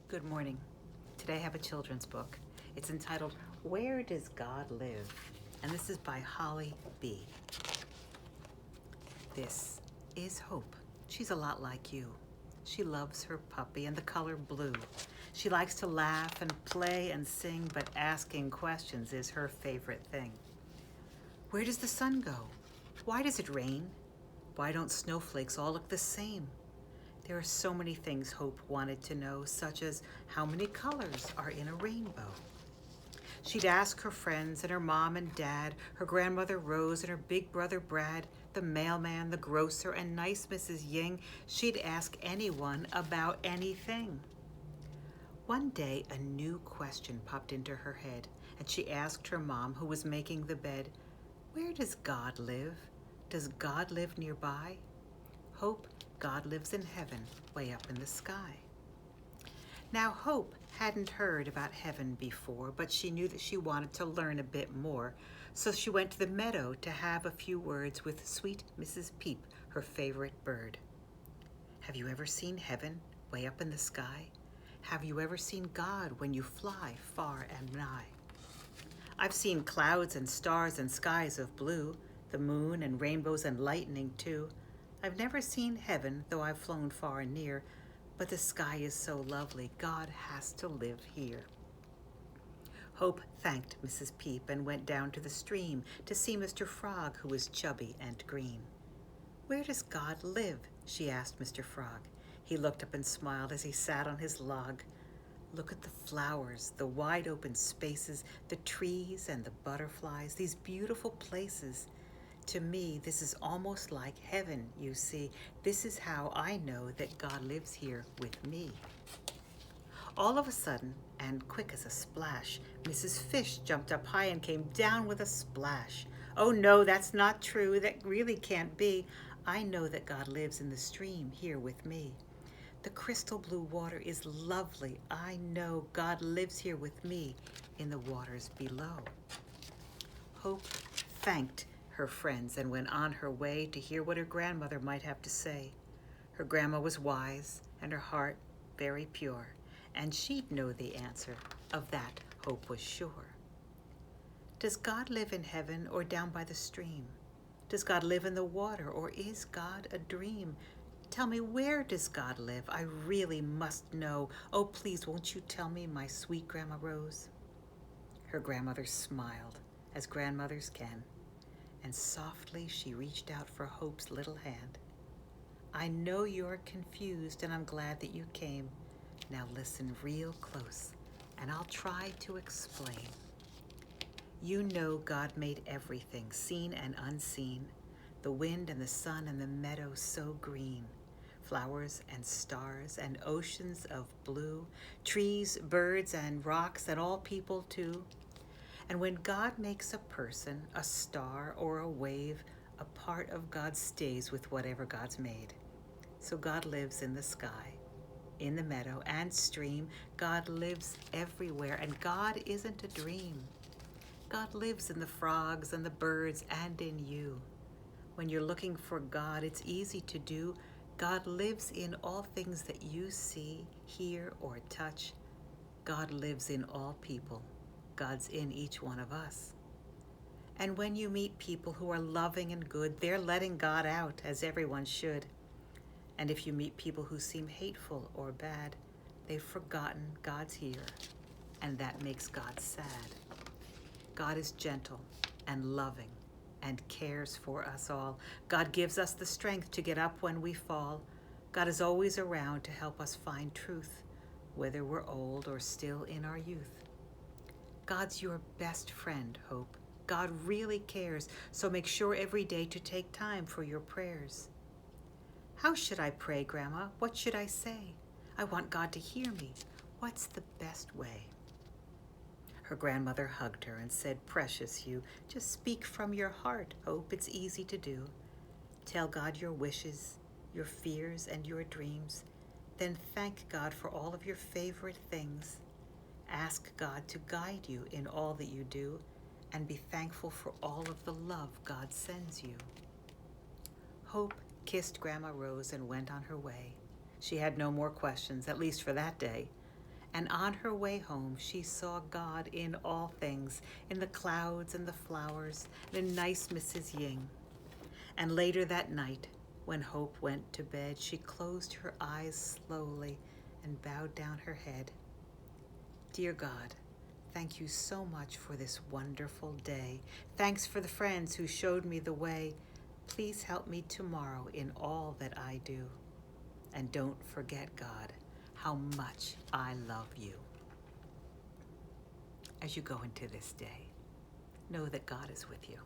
Good morning. Today I have a children's book. It's entitled, Where Does God Live? And this is by Holly B. This is Hope. She's a lot like you. She loves her puppy and the color blue. She likes to laugh and play and sing, but asking questions is her favorite thing. Where does the sun go? Why does it rain? Why don't snowflakes all look the same? There are so many things Hope wanted to know, such as how many colors are in a rainbow. She'd ask her friends and her mom and dad, her grandmother Rose and her big brother Brad, the mailman, the grocer, and nice Mrs. Ying. She'd ask anyone about anything. One day, a new question popped into her head, and she asked her mom, who was making the bed, "Where does God live? Does God live nearby?" Hope, God lives in heaven, way up in the sky. Now, Hope hadn't heard about heaven before, but she knew that she wanted to learn a bit more, so she went to the meadow to have a few words with sweet Mrs. Peep, her favorite bird. Have you ever seen heaven, way up in the sky? Have you ever seen God when you fly far and nigh? I've seen clouds and stars and skies of blue, the moon and rainbows and lightning too. I've never seen heaven, though I've flown far and near, but the sky is so lovely, God has to live here. Hope thanked Mrs. Peep and went down to the stream to see Mr. Frog, who was chubby and green. "Where does God live?" she asked Mr. Frog. He looked up and smiled as he sat on his log. "Look at the flowers, the wide open spaces, the trees and the butterflies, these beautiful places. To me, this is almost like heaven, you see. This is how I know that God lives here with me." All of a sudden, and quick as a splash, Mrs. Fish jumped up high and came down with a splash. "Oh no, that's not true. That really can't be. I know that God lives in the stream here with me. The crystal blue water is lovely. I know God lives here with me in the waters below." Hope thanked her friends and went on her way to hear what her grandmother might have to say. Her grandma was wise and her heart very pure, and she'd know the answer. Of that, Hope was sure. Does God live in heaven or down by the stream? Does God live in the water or is God a dream? Tell me, where does God live? I really must know. Oh, please, won't you tell me, my sweet Grandma Rose? Her grandmother smiled, as grandmothers can, and softly she reached out for Hope's little hand. "I know you're confused, and I'm glad that you came. Now listen real close, and I'll try to explain. You know God made everything, seen and unseen, the wind and the sun and the meadow so green, flowers and stars and oceans of blue, trees, birds, and rocks, and all people too. And when God makes a person, a star, or a wave, a part of God stays with whatever God's made. So God lives in the sky, in the meadow and stream. God lives everywhere, and God isn't a dream. God lives in the frogs and the birds and in you. When you're looking for God, it's easy to do. God lives in all things that you see, hear, or touch. God lives in all people. God's in each one of us. And when you meet people who are loving and good, they're letting God out, as everyone should. And if you meet people who seem hateful or bad, they've forgotten God's here, and that makes God sad. God is gentle and loving and cares for us all. God gives us the strength to get up when we fall. God is always around to help us find truth, whether we're old or still in our youth. God's your best friend, Hope. God really cares, so make sure every day to take time for your prayers. How should I pray, Grandma? What should I say? I want God to hear me. What's the best way? Her grandmother hugged her and said, "Precious Hugh, just speak from your heart, Hope. It's easy to do. Tell God your wishes, your fears, and your dreams. Then thank God for all of your favorite things. Ask God to guide you in all that you do, and be thankful for all of the love God sends you." Hope kissed Grandma Rose and went on her way. She had no more questions, at least for that day. And on her way home, she saw God in all things, in the clouds and the flowers, and in nice Mrs. Ying. And later that night, when Hope went to bed, she closed her eyes slowly and bowed down her head. Dear God, thank you so much for this wonderful day. Thanks for the friends who showed me the way. Please help me tomorrow in all that I do. And don't forget, God, how much I love you. As you go into this day, know that God is with you.